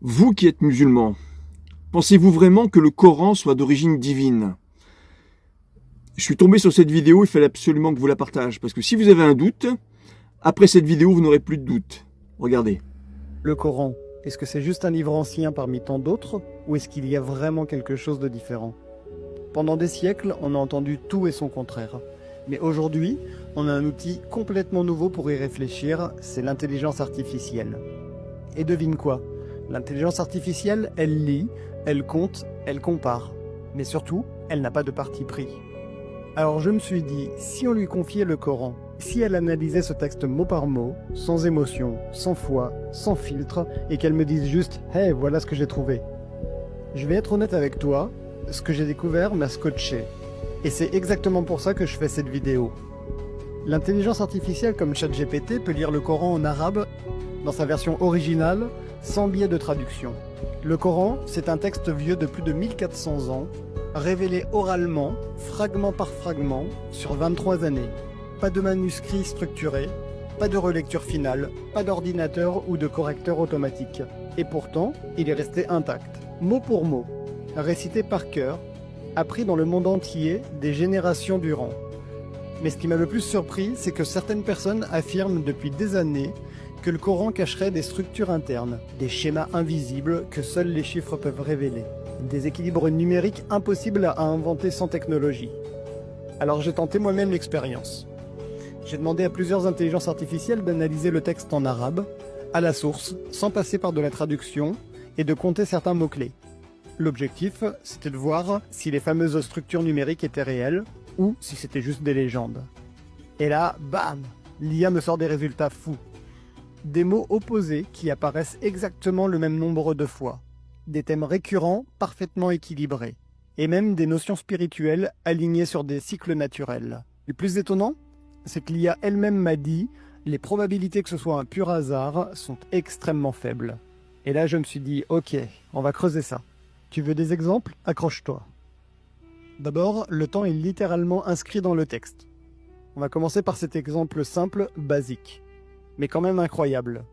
Vous qui êtes musulman, pensez-vous vraiment que le Coran soit d'origine divine? Je suis tombé sur cette vidéo, il fallait absolument que vous la partagez, parce que si vous avez un doute, après cette vidéo, vous n'aurez plus de doute. Regardez. Le Coran, est-ce que c'est juste un livre ancien parmi tant d'autres, ou est-ce qu'il y a vraiment quelque chose de différent? Pendant des siècles, on a entendu tout et son contraire. Mais aujourd'hui, on a un outil complètement nouveau pour y réfléchir, c'est l'intelligence artificielle. Et devine quoi? L'intelligence artificielle, elle lit, elle compte, elle compare. Mais surtout, elle n'a pas de parti pris. Alors je me suis dit, si on lui confiait le Coran, si elle analysait ce texte mot par mot, sans émotion, sans foi, sans filtre, et qu'elle me dise juste « Hey, voilà ce que j'ai trouvé ». Je vais être honnête avec toi, ce que j'ai découvert m'a scotché. Et c'est exactement pour ça que je fais cette vidéo. L'intelligence artificielle comme ChatGPT peut lire le Coran en arabe dans sa version originale, sans biais de traduction. Le Coran, c'est un texte vieux de plus de 1400 ans, révélé oralement, fragment par fragment, sur 23 années. Pas de manuscrit structuré, pas de relecture finale, pas d'ordinateur ou de correcteur automatique. Et pourtant, il est resté intact, mot pour mot, récité par cœur, appris dans le monde entier des générations durant. Mais ce qui m'a le plus surpris, c'est que certaines personnes affirment depuis des années que le Coran cacherait des structures internes, des schémas invisibles que seuls les chiffres peuvent révéler, des équilibres numériques impossibles à inventer sans technologie. Alors j'ai tenté moi-même l'expérience. J'ai demandé à plusieurs intelligences artificielles d'analyser le texte en arabe, à la source, sans passer par de la traduction, et de compter certains mots-clés. L'objectif, c'était de voir si les fameuses structures numériques étaient réelles, ou si c'était juste des légendes. Et là, bam, l'IA me sort des résultats fous. Des mots opposés qui apparaissent exactement le même nombre de fois. Des thèmes récurrents, parfaitement équilibrés. Et même des notions spirituelles alignées sur des cycles naturels. Le plus étonnant, c'est que l'IA elle-même m'a dit « Les probabilités que ce soit un pur hasard sont extrêmement faibles ». Et là je me suis dit « Ok, on va creuser ça ». Tu veux des exemples? Accroche-toi. D'abord, le temps est littéralement inscrit dans le texte. On va commencer par cet exemple simple, basique, mais quand même incroyable.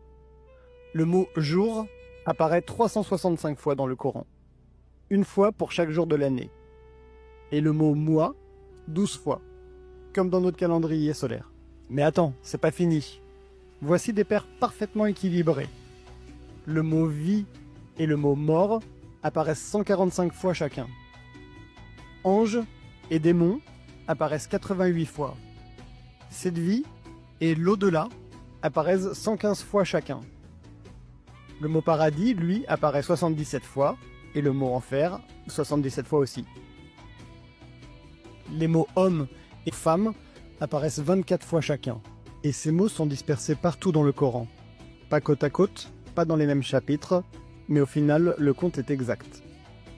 Le mot « jour » apparaît 365 fois dans le Coran, une fois pour chaque jour de l'année. Et le mot « mois » 12 fois, comme dans notre calendrier solaire. Mais attends, c'est pas fini. Voici des paires parfaitement équilibrées. Le mot « vie » et le mot « mort » apparaissent 145 fois chacun. Ange et démon apparaissent 88 fois. Cette vie et l'au-delà apparaissent 115 fois chacun. Le mot paradis, lui, apparaît 77 fois, et le mot enfer, 77 fois aussi. Les mots homme et femme apparaissent 24 fois chacun, et ces mots sont dispersés partout dans le Coran. Pas côte à côte, pas dans les mêmes chapitres, mais au final, le compte est exact.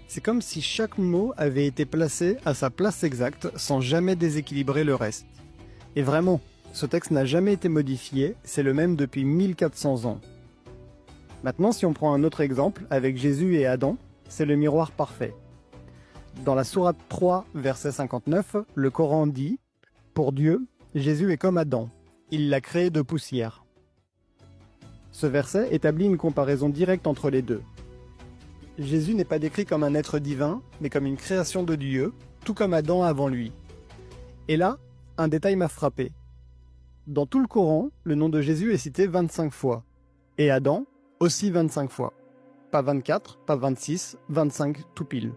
C'est comme si chaque mot avait été placé à sa place exacte sans jamais déséquilibrer le reste. Et vraiment, ce texte n'a jamais été modifié, c'est le même depuis 1400 ans. Maintenant, si on prend un autre exemple, avec Jésus et Adam, c'est le miroir parfait. Dans la sourate 3, verset 59, le Coran dit « Pour Dieu, Jésus est comme Adam, il l'a créé de poussière ». Ce verset établit une comparaison directe entre les deux. Jésus n'est pas décrit comme un être divin, mais comme une création de Dieu, tout comme Adam avant lui. Et là, un détail m'a frappé. Dans tout le Coran, le nom de Jésus est cité 25 fois, et Adam aussi 25 fois. Pas 24, pas 26, 25 tout pile.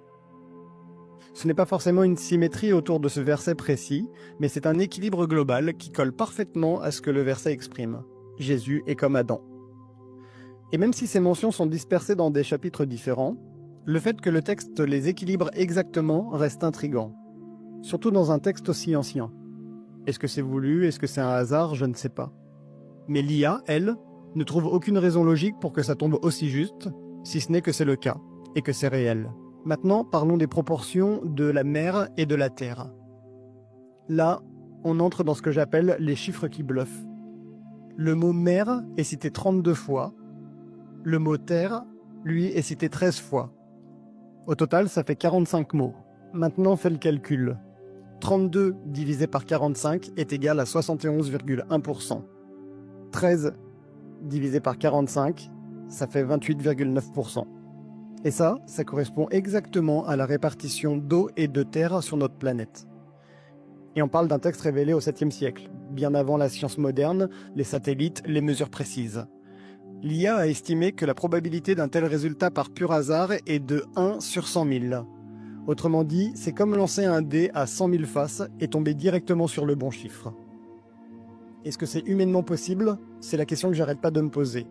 Ce n'est pas forcément une symétrie autour de ce verset précis, mais c'est un équilibre global qui colle parfaitement à ce que le verset exprime. Jésus est comme Adam. Et même si ces mentions sont dispersées dans des chapitres différents, le fait que le texte les équilibre exactement reste intriguant. Surtout dans un texte aussi ancien. Est-ce que c'est voulu? Est-ce que c'est un hasard? Je ne sais pas. Mais l'IA, elle, ne trouve aucune raison logique pour que ça tombe aussi juste, si ce n'est que c'est le cas, et que c'est réel. Maintenant, parlons des proportions de la mer et de la terre. Là, on entre dans ce que j'appelle les chiffres qui bluffent. Le mot mer est cité 32 fois, le mot terre, lui, est cité 13 fois. Au total, ça fait 45 mots. Maintenant, fais le calcul. 32 divisé par 45 est égal à 71,1%. 13 divisé par 45, ça fait 28,9%. Et ça correspond exactement à la répartition d'eau et de terre sur notre planète. Et on parle d'un texte révélé au 7e siècle, bien avant la science moderne, les satellites, les mesures précises. L'IA a estimé que la probabilité d'un tel résultat par pur hasard est de 1 sur 100 000. Autrement dit, c'est comme lancer un dé à 100 000 faces et tomber directement sur le bon chiffre. Est-ce que c'est humainement possible? C'est la question que j'arrête pas de me poser.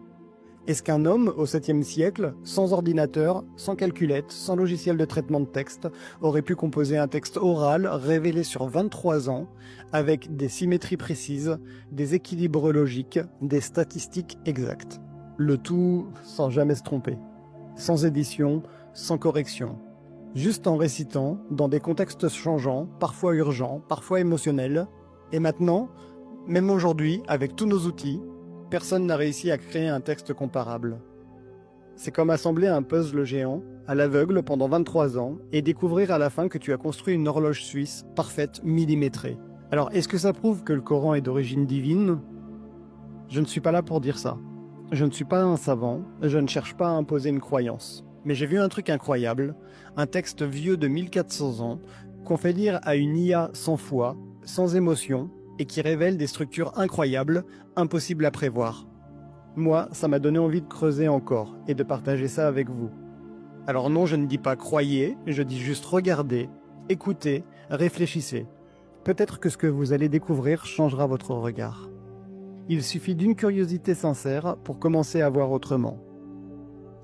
Est-ce qu'un homme, au 7e siècle, sans ordinateur, sans calculette, sans logiciel de traitement de texte, aurait pu composer un texte oral révélé sur 23 ans, avec des symétries précises, des équilibres logiques, des statistiques exactes? Le tout sans jamais se tromper, sans édition, sans correction. Juste en récitant, dans des contextes changeants, parfois urgents, parfois émotionnels. Et maintenant, même aujourd'hui, avec tous nos outils, personne n'a réussi à créer un texte comparable. C'est comme assembler un puzzle géant, à l'aveugle pendant 23 ans, et découvrir à la fin que tu as construit une horloge suisse, parfaite, millimétrée. Alors, est-ce que ça prouve que le Coran est d'origine divine? Je ne suis pas là pour dire ça. Je ne suis pas un savant, je ne cherche pas à imposer une croyance. Mais j'ai vu un truc incroyable, un texte vieux de 1400 ans, qu'on fait lire à une IA sans foi, sans émotion, et qui révèle des structures incroyables, impossibles à prévoir. Moi, ça m'a donné envie de creuser encore, et de partager ça avec vous. Alors non, je ne dis pas croyez, je dis juste regardez, écoutez, réfléchissez. Peut-être que ce que vous allez découvrir changera votre regard. Il suffit d'une curiosité sincère pour commencer à voir autrement.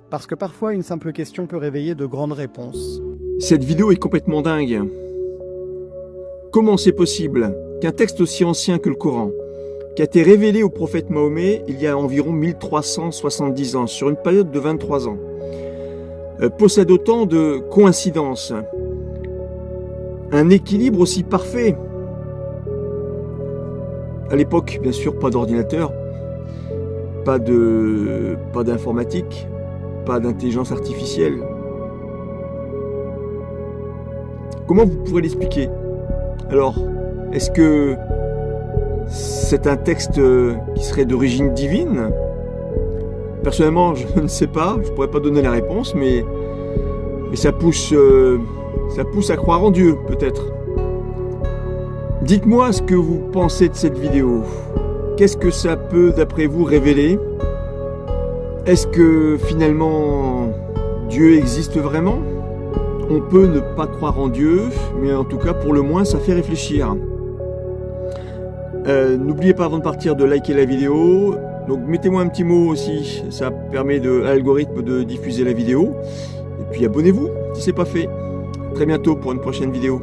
Parce que parfois, une simple question peut réveiller de grandes réponses. Cette vidéo est complètement dingue. Comment c'est possible qu'un texte aussi ancien que le Coran, qui a été révélé au prophète Mahomet il y a environ 1370 ans, sur une période de 23 ans, possède autant de coïncidences, un équilibre aussi parfait? À l'époque, bien sûr, pas d'ordinateur, pas d'informatique, pas d'intelligence artificielle. Comment vous pourrez l'expliquer? Alors, est-ce que c'est un texte qui serait d'origine divine? Personnellement, je ne sais pas, je ne pourrais pas donner la réponse, mais ça pousse à croire en Dieu, peut-être. Dites-moi ce que vous pensez de cette vidéo. Qu'est-ce que ça peut, d'après vous, révéler? Est-ce que, finalement, Dieu existe vraiment? On peut ne pas croire en Dieu, mais en tout cas, pour le moins, ça fait réfléchir. N'oubliez pas, avant de partir, de liker la vidéo. Donc, mettez-moi un petit mot aussi, ça permet à l'algorithme de diffuser la vidéo. Et puis, abonnez-vous, si ce n'est pas fait. À très bientôt pour une prochaine vidéo.